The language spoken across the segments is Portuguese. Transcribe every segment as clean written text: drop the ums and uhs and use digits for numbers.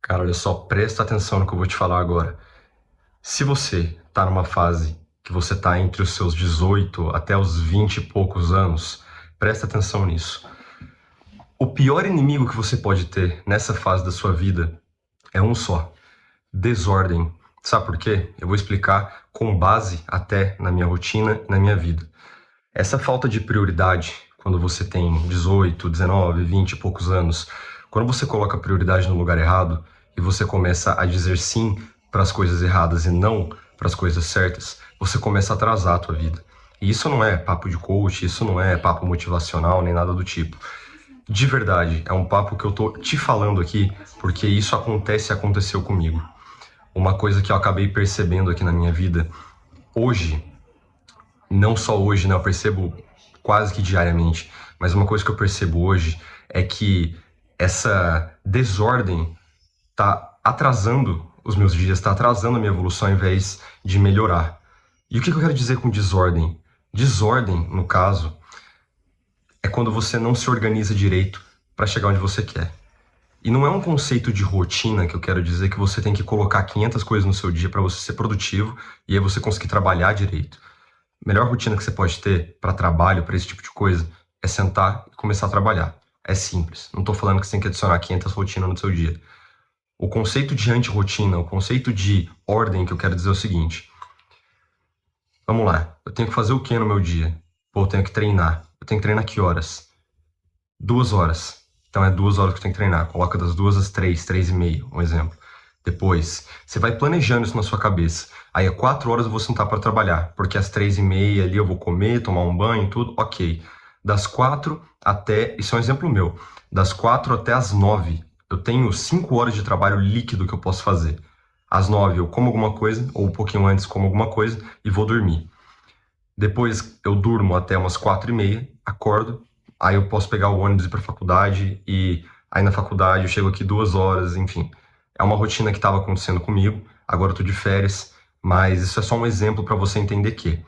Cara, olha só, presta atenção no que eu vou te falar agora. Se você tá numa fase que você tá entre os seus 18 até os 20 e poucos anos, presta atenção nisso. O pior inimigo que você pode ter nessa fase da sua vida é um só: desordem. Sabe por quê? Eu vou explicar com base até na minha rotina, na minha vida. Essa falta de prioridade, quando você tem 18, 19, 20 e poucos anos, quando você coloca a prioridade no lugar errado e você começa a dizer sim para as coisas erradas e não para as coisas certas, você começa a atrasar a tua vida. E isso não é papo de coach, isso não é papo motivacional, nem nada do tipo. De verdade, é um papo que eu tô te falando aqui porque isso acontece e aconteceu comigo. Uma coisa que eu acabei percebendo aqui na minha vida, hoje, não só hoje, né? Eu percebo quase que diariamente, mas uma coisa que eu percebo hoje é que essa desordem tá atrasando os meus dias, tá atrasando a minha evolução ao invés de melhorar. E o que eu quero dizer com desordem? Desordem, no caso, é quando você não se organiza direito para chegar onde você quer. E não é um conceito de rotina que eu quero dizer que você tem que colocar 500 coisas no seu dia para você ser produtivo e aí você conseguir trabalhar direito. A melhor rotina que você pode ter para trabalho, para esse tipo de coisa, é sentar e começar a trabalhar. É simples. Não estou falando que você tem que adicionar 500 rotinas no seu dia. O conceito de anti-rotina, o conceito de ordem que eu quero dizer é o seguinte. Vamos lá. Eu tenho que fazer o que no meu dia? Pô, eu tenho que treinar. Eu tenho que treinar que horas? 2 horas. Então é 2 horas que eu tenho que treinar. Coloca das 2 às 3, 3:30, um exemplo. Depois, você vai planejando isso na sua cabeça. Aí, às 4 horas eu vou sentar para trabalhar, porque às 3:30 ali eu vou comer, tomar um banho, tudo, ok. Das 4 até, isso é um exemplo meu, das 4 até as 9, eu tenho 5 horas de trabalho líquido que eu posso fazer. Às 9 eu como alguma coisa, ou um pouquinho antes como alguma coisa, e vou dormir. Depois eu durmo até umas 4:30, acordo, aí eu posso pegar o ônibus e ir para a faculdade, e aí na faculdade eu chego aqui 2 horas, enfim. É uma rotina que estava acontecendo comigo, agora eu tô de férias, mas isso é só um exemplo para você entender que,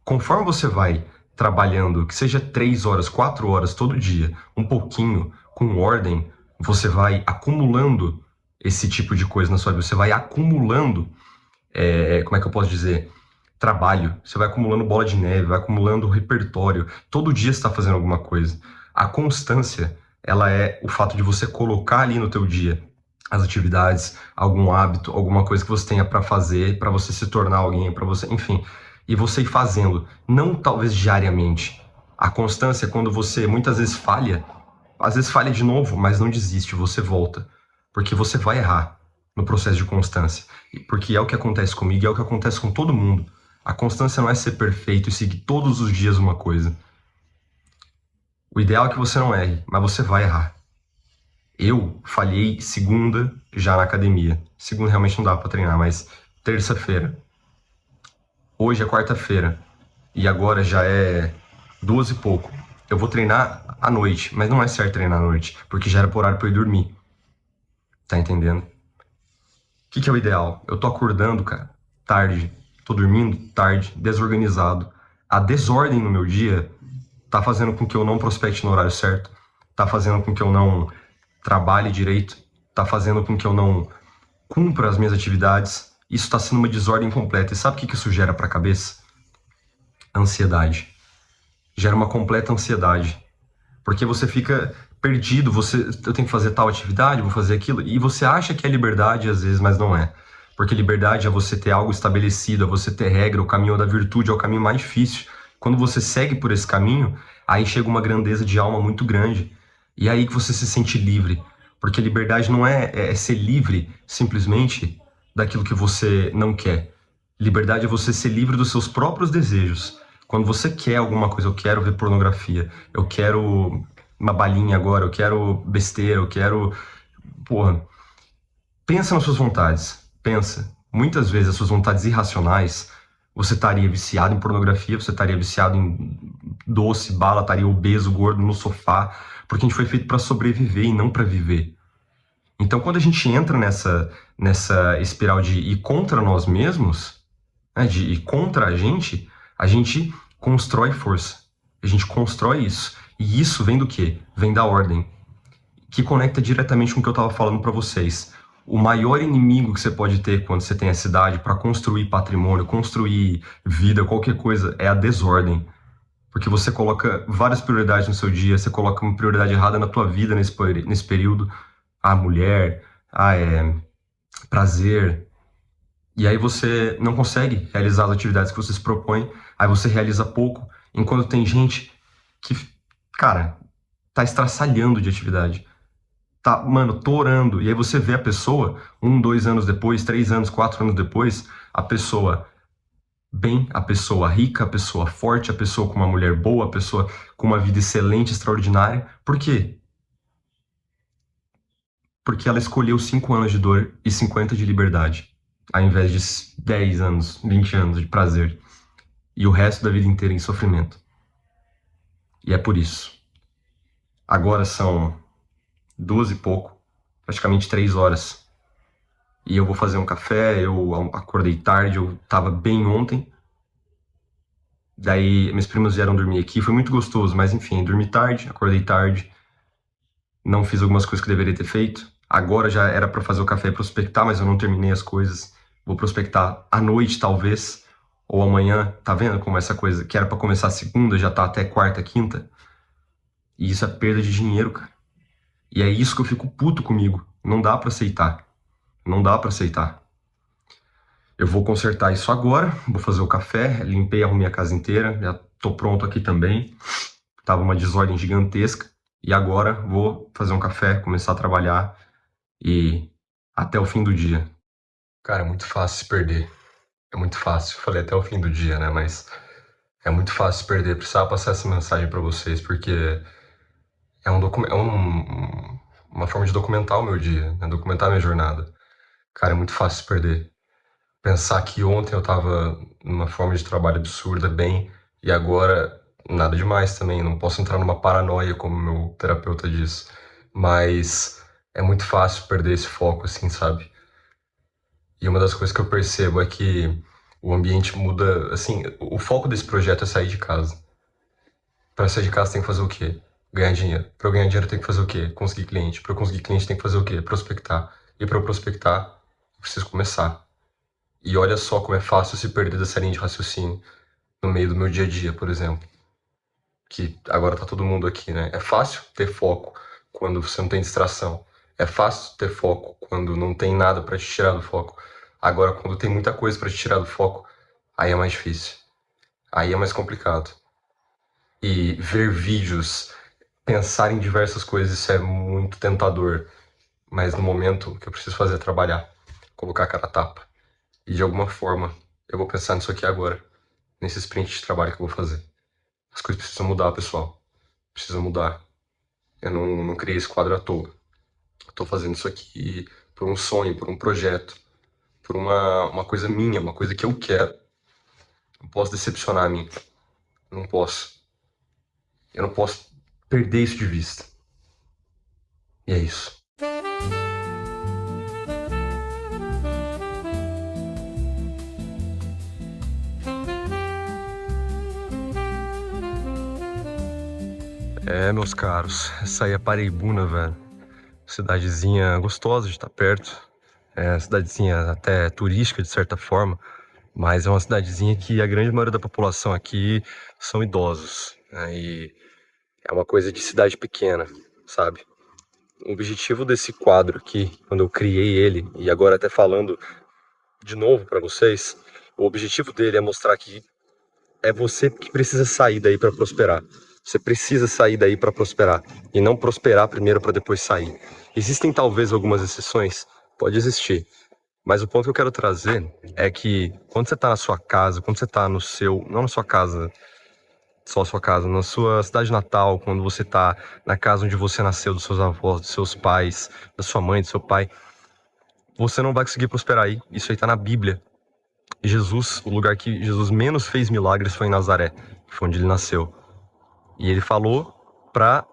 conforme você vai trabalhando, que seja 3 horas, 4 horas todo dia, um pouquinho, com ordem, você vai acumulando esse tipo de coisa na sua vida, você vai acumulando, como é que eu posso dizer? Trabalho, você vai acumulando bola de neve, vai acumulando repertório, todo dia você está fazendo alguma coisa. A constância, ela é o fato de você colocar ali no teu dia as atividades, algum hábito, alguma coisa que você tenha para fazer, para você se tornar alguém, para você, enfim, e você ir fazendo, não talvez diariamente. A constância é quando você muitas vezes falha, às vezes falha de novo, mas não desiste, você volta, porque você vai errar no processo de constância, porque é o que acontece comigo e é o que acontece com todo mundo. A constância não é ser perfeito e seguir todos os dias uma coisa. O ideal é que você não erre, mas você vai errar. Eu falhei segunda já na academia. Segunda realmente não dá pra treinar, mas terça-feira. Hoje é quarta-feira. E agora já é 2 e pouco. Eu vou treinar à noite, mas não é certo treinar à noite, porque já era por horário pra eu ir dormir. Tá entendendo? O que é o ideal? Eu tô acordando, cara, tarde. Tô dormindo tarde, desorganizado. A desordem no meu dia tá fazendo com que eu não prospecte no horário certo. Tá fazendo com que eu não trabalhe direito, tá fazendo com que eu não cumpra as minhas atividades. Isso está sendo uma desordem completa. E sabe o que isso gera para a cabeça? Ansiedade. Gera uma completa ansiedade. Porque você fica perdido, eu tenho que fazer tal atividade, vou fazer aquilo, e você acha que é liberdade às vezes, mas não é. Porque liberdade é você ter algo estabelecido, é você ter regra, o caminho da virtude é o caminho mais difícil. Quando você segue por esse caminho, aí chega uma grandeza de alma muito grande. E é aí que você se sente livre. Porque liberdade não é ser livre simplesmente daquilo que você não quer. Liberdade é você ser livre dos seus próprios desejos. Quando você quer alguma coisa, eu quero ver pornografia, eu quero uma balinha agora, eu quero besteira, eu quero. Porra, pensa nas suas vontades. Pensa. Muitas vezes as suas vontades irracionais, você estaria viciado em pornografia, você estaria viciado em doce, bala, estaria obeso, gordo no sofá, porque a gente foi feito para sobreviver e não para viver. Então, quando a gente entra nessa espiral de ir contra nós mesmos, né, de ir contra a gente constrói força. A gente constrói isso. E isso vem do quê? Vem da ordem, que conecta diretamente com o que eu estava falando para vocês. O maior inimigo que você pode ter quando você tem essa idade para construir patrimônio, construir vida, qualquer coisa, é a desordem. Porque você coloca várias prioridades no seu dia, você coloca uma prioridade errada na tua vida nesse período. A mulher, prazer. E aí você não consegue realizar as atividades que você se propõe, aí você realiza pouco, enquanto tem gente que, cara, tá estraçalhando de atividade. Tá, mano, torando. E aí você vê a pessoa, 1, 2 anos depois, 3 anos, 4 anos depois, a pessoa bem, a pessoa rica, a pessoa forte, a pessoa com uma mulher boa, a pessoa com uma vida excelente, extraordinária. Por quê? Porque ela escolheu 5 anos de dor e 50 de liberdade, ao invés de 10 anos, 20 anos de prazer. E o resto da vida inteira em sofrimento. E é por isso. Agora são 12 e pouco, praticamente 3 horas. E eu vou fazer um café, eu acordei tarde, eu tava bem ontem. Daí minhas primas vieram dormir aqui, foi muito gostoso, mas enfim, dormi tarde, acordei tarde, não fiz algumas coisas que deveria ter feito. Agora já era para fazer o café e prospectar, mas eu não terminei as coisas. Vou prospectar à noite, talvez, ou amanhã. Tá vendo como essa coisa que era para começar segunda já tá até quarta, quinta? E isso é perda de dinheiro, cara. E é isso que eu fico puto comigo. Não dá para aceitar. Não dá para aceitar. Eu vou consertar isso agora, vou fazer o café, limpei, arrumei a casa inteira, já tô pronto aqui também. Tava uma desordem gigantesca. E agora vou fazer um café, começar a trabalhar e até o fim do dia. Cara, é muito fácil se perder. É muito fácil. Falei até o fim do dia, né? Mas é muito fácil se perder. Precisava passar essa mensagem pra vocês, porque uma forma de documentar o meu dia, né? Documentar a minha jornada. Cara, é muito fácil se perder. Pensar que ontem eu tava numa forma de trabalho absurda, bem, e agora nada demais também. Não posso entrar numa paranoia, como meu terapeuta diz. Mas é muito fácil perder esse foco, assim, sabe? E uma das coisas que eu percebo é que o ambiente muda, assim, o foco desse projeto é sair de casa. Para sair de casa tem que fazer o quê? Ganhar dinheiro. Para eu ganhar dinheiro tem que fazer o quê? Conseguir cliente. Para eu conseguir cliente tem que fazer o quê? Prospectar. E para eu prospectar, eu preciso começar. E olha só como é fácil se perder dessa linha de raciocínio no meio do meu dia a dia, por exemplo. Que agora tá todo mundo aqui, né? É fácil ter foco quando você não tem distração. É fácil ter foco quando não tem nada para te tirar do foco. Agora, quando tem muita coisa para te tirar do foco, aí é mais difícil. Aí é mais complicado. E ver vídeos, pensar em diversas coisas, isso é muito tentador. Mas no momento, o que eu preciso fazer é trabalhar, colocar a cara a tapa. E de alguma forma, eu vou pensar nisso aqui agora, nesse sprint de trabalho que eu vou fazer. As coisas precisam mudar, pessoal. Precisam mudar. Eu não criei esse quadro à toa. Eu tô fazendo isso aqui por um sonho, por um projeto, por uma coisa minha, uma coisa que eu quero. Não posso decepcionar a mim. Não posso. Eu não posso perder isso de vista. E é isso. É, meus caros, essa aí é Paraibuna, velho. Cidadezinha gostosa de estar perto. É cidadezinha até turística, de certa forma. Mas é uma cidadezinha que a grande maioria da população aqui são idosos, né? E é uma coisa de cidade pequena, sabe? O objetivo desse quadro aqui, quando eu criei ele, e agora até falando de novo para vocês, o objetivo dele é mostrar que é você que precisa sair daí para prosperar. Você precisa sair daí para prosperar e não prosperar primeiro para depois sair. Existem talvez algumas exceções, pode existir, mas o ponto que eu quero trazer é que quando você tá na sua casa, quando você tá no seu, não na sua casa, só a sua casa, na sua cidade natal, quando você tá na casa onde você nasceu, dos seus avós, dos seus pais, da sua mãe, do seu pai, você não vai conseguir prosperar aí. Isso aí tá na Bíblia. Jesus, o lugar que Jesus menos fez milagres foi em Nazaré, que foi onde ele nasceu. E ele falou pra...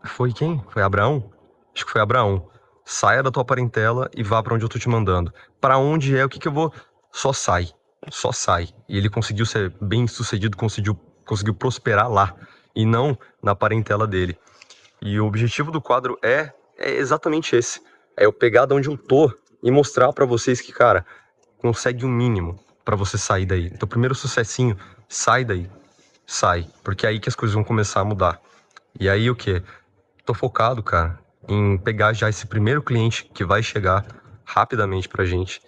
Foi quem? Foi Abraão? Acho que foi Abraão. Saia da tua parentela e vá pra onde eu tô te mandando. Pra onde é? O que que eu vou... Só sai. Só sai. E ele conseguiu ser bem sucedido, conseguiu prosperar lá. E não na parentela dele. E o objetivo do quadro é exatamente esse. É eu pegar de onde eu tô e mostrar pra vocês que, cara, consegue um mínimo pra você sair daí. Então, primeiro sucessinho, sai daí. Sai, porque é aí que as coisas vão começar a mudar. E aí o quê? Tô focado, cara, em pegar já esse primeiro cliente que vai chegar rapidamente pra gente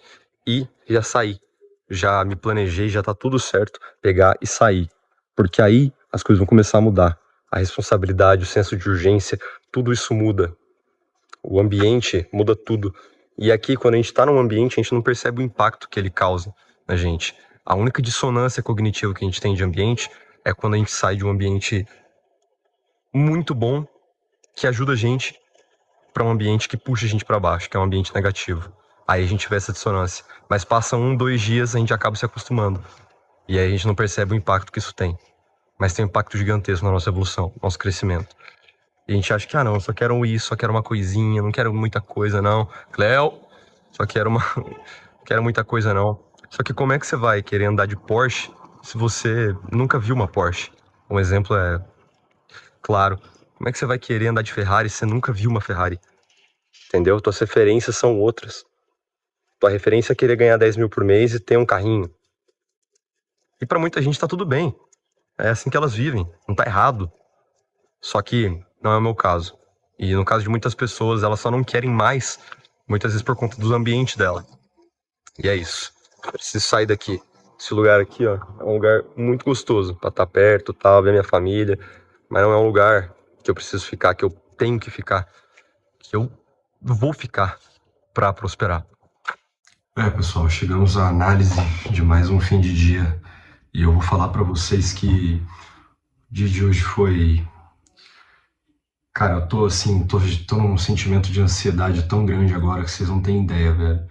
e já sair. Já me planejei, já tá tudo certo, pegar e sair. Porque aí as coisas vão começar a mudar. A responsabilidade, o senso de urgência, tudo isso muda. O ambiente muda tudo. E aqui, quando a gente tá num ambiente, a gente não percebe o impacto que ele causa na gente. A única dissonância cognitiva que a gente tem de ambiente é quando a gente sai de um ambiente muito bom, que ajuda a gente, para um ambiente que puxa a gente para baixo, que é um ambiente negativo. Aí a gente vê essa dissonância. Mas passa 1, 2 dias, a gente acaba se acostumando. E aí a gente não percebe o impacto que isso tem. Mas tem um impacto gigantesco na nossa evolução, no nosso crescimento. E a gente acha que, não, eu só quero isso, só quero uma coisinha, não quero muita coisa, não. Cleo, só quero quero muita coisa, não. Só que como é que você vai querer andar de Porsche se você nunca viu uma Porsche? Um exemplo é claro. Como é que você vai querer andar de Ferrari se você nunca viu uma Ferrari? Entendeu? Tuas referências são outras. Tua referência é querer ganhar 10 mil por mês e ter um carrinho. E pra muita gente tá tudo bem. É assim que elas vivem. Não tá errado. Só que não é o meu caso. E no caso de muitas pessoas, elas só não querem mais, muitas vezes por conta do ambiente dela. E é isso. Eu preciso sair daqui. Esse lugar aqui, ó, é um lugar muito gostoso pra estar perto, tal, ver minha família. Mas não é um lugar que eu preciso ficar, que eu tenho que ficar, que eu vou ficar pra prosperar. Pessoal, chegamos à análise de mais um fim de dia. E eu vou falar pra vocês que o dia de hoje foi... Cara, eu tô assim, tô num sentimento de ansiedade tão grande agora que vocês não têm ideia, velho.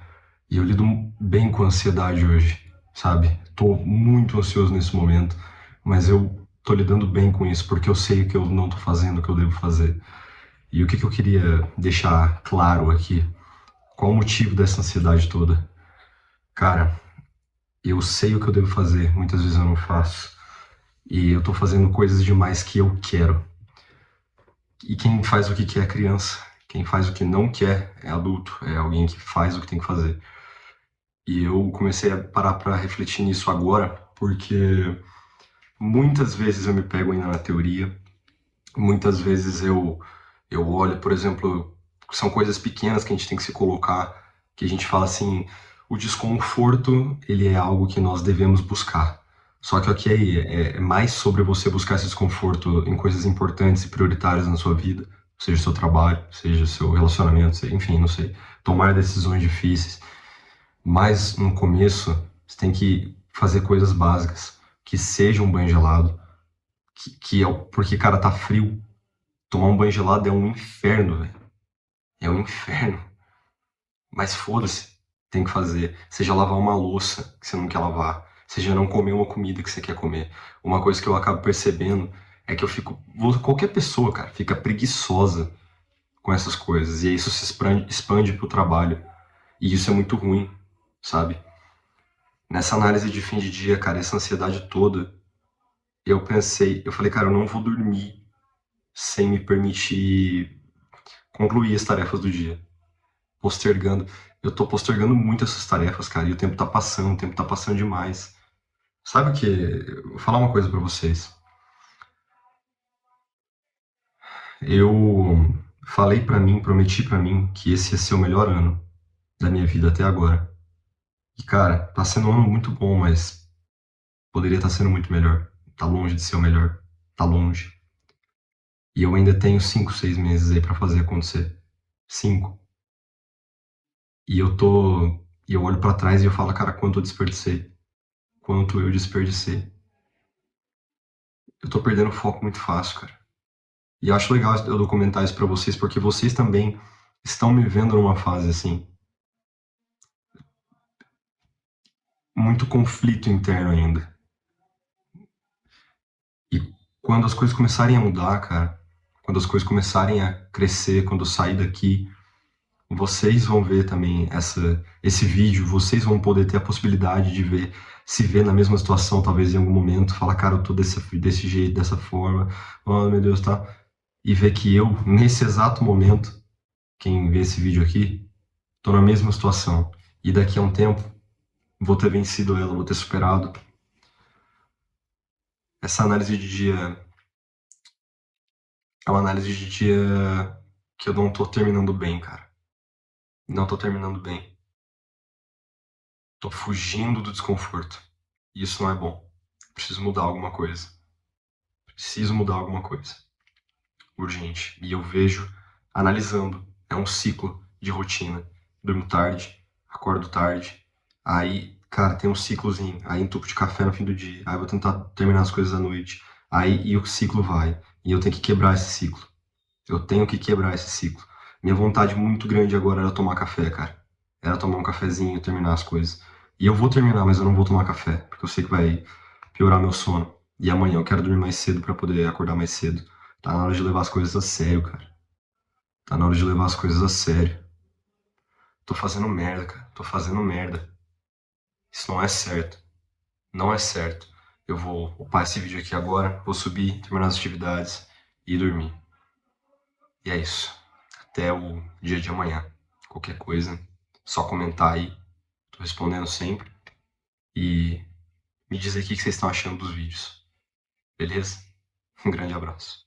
E eu lido bem com a ansiedade hoje, sabe? Tô muito ansioso nesse momento, mas eu tô lidando bem com isso porque eu sei o que eu não tô fazendo, o que eu devo fazer. E o que eu queria deixar claro aqui? Qual o motivo dessa ansiedade toda? Cara, eu sei o que eu devo fazer, muitas vezes eu não faço. E eu tô fazendo coisas demais que eu quero. E quem faz o que quer é criança. Quem faz o que não quer é adulto. É alguém que faz o que tem que fazer. E eu comecei a parar para refletir nisso agora, porque muitas vezes eu me pego ainda na teoria. Muitas vezes eu olho, por exemplo, são coisas pequenas que a gente tem que se colocar, que a gente fala assim, o desconforto, ele é algo que nós devemos buscar. Só que aqui é mais sobre você buscar esse desconforto em coisas importantes e prioritárias na sua vida, seja o seu trabalho, seja o seu relacionamento, seja, enfim, não sei, tomar decisões difíceis. Mas no começo, você tem que fazer coisas básicas, que seja um banho gelado, porque, cara, tá frio. Tomar um banho gelado é um inferno, velho. É um inferno. Mas foda-se, tem que fazer. Seja lavar uma louça que você não quer lavar, seja não comer uma comida que você quer comer. Uma coisa que eu acabo percebendo é que eu fico. Qualquer pessoa, cara, fica preguiçosa com essas coisas. E aí isso se expande pro trabalho. E isso é muito ruim, sabe? Nessa análise de fim de dia, cara, essa ansiedade toda, eu falei, cara, eu não vou dormir sem me permitir concluir as tarefas do dia. Postergando. Eu tô postergando muito essas tarefas, cara, e o tempo tá passando demais. Sabe o que? Eu vou falar uma coisa pra vocês. Eu falei pra mim, prometi pra mim que esse ia ser o melhor ano da minha vida até agora. E, cara, tá sendo um ano muito bom, mas poderia estar sendo muito melhor. Tá longe de ser o melhor. Tá longe. E eu ainda tenho 5, 6 meses aí pra fazer acontecer. 5. E eu olho pra trás e eu falo, cara, quanto eu desperdicei. Quanto eu desperdicei. Eu tô perdendo foco muito fácil, cara. E eu acho legal eu documentar isso pra vocês, porque vocês também estão me vendo numa fase assim. Muito conflito interno ainda. E quando as coisas começarem a mudar, cara, quando as coisas começarem a crescer, quando eu sair daqui, vocês vão ver também esse vídeo, vocês vão poder ter a possibilidade de ver, se ver na mesma situação, talvez em algum momento, falar, cara, eu tô desse jeito, dessa forma, oh meu Deus, tá? E ver que eu, nesse exato momento, quem vê esse vídeo aqui, Tô na mesma situação. E daqui a um tempo, vou ter vencido ela, vou ter superado. Essa análise de dia é uma análise de dia que eu não tô terminando bem, cara. Não tô terminando bem. Tô fugindo do desconforto. E isso não é bom. Preciso mudar alguma coisa. Preciso mudar alguma coisa. Urgente. E eu vejo, analisando, é um ciclo de rotina. Durmo tarde, acordo tarde, aí, cara, tem um ciclozinho, aí entupo de café no fim do dia, aí vou tentar terminar as coisas à noite, aí e o ciclo vai, e eu tenho que quebrar esse ciclo. Eu tenho que quebrar esse ciclo. Minha vontade muito grande agora era tomar café, cara. Era tomar um cafezinho, terminar as coisas. E eu vou terminar, mas eu não vou tomar café, porque eu sei que vai piorar meu sono. E amanhã eu quero dormir mais cedo pra poder acordar mais cedo. Tá na hora de levar as coisas a sério, cara. Tá na hora de levar as coisas a sério. Tô fazendo merda, cara. Tô fazendo merda. Isso não é certo. Não é certo. Eu vou upar esse vídeo aqui agora, vou subir, terminar as atividades e dormir. E é isso. Até o dia de amanhã. Qualquer coisa, só comentar aí. Tô respondendo sempre. E me dizer o que vocês estão achando dos vídeos. Beleza? Um grande abraço.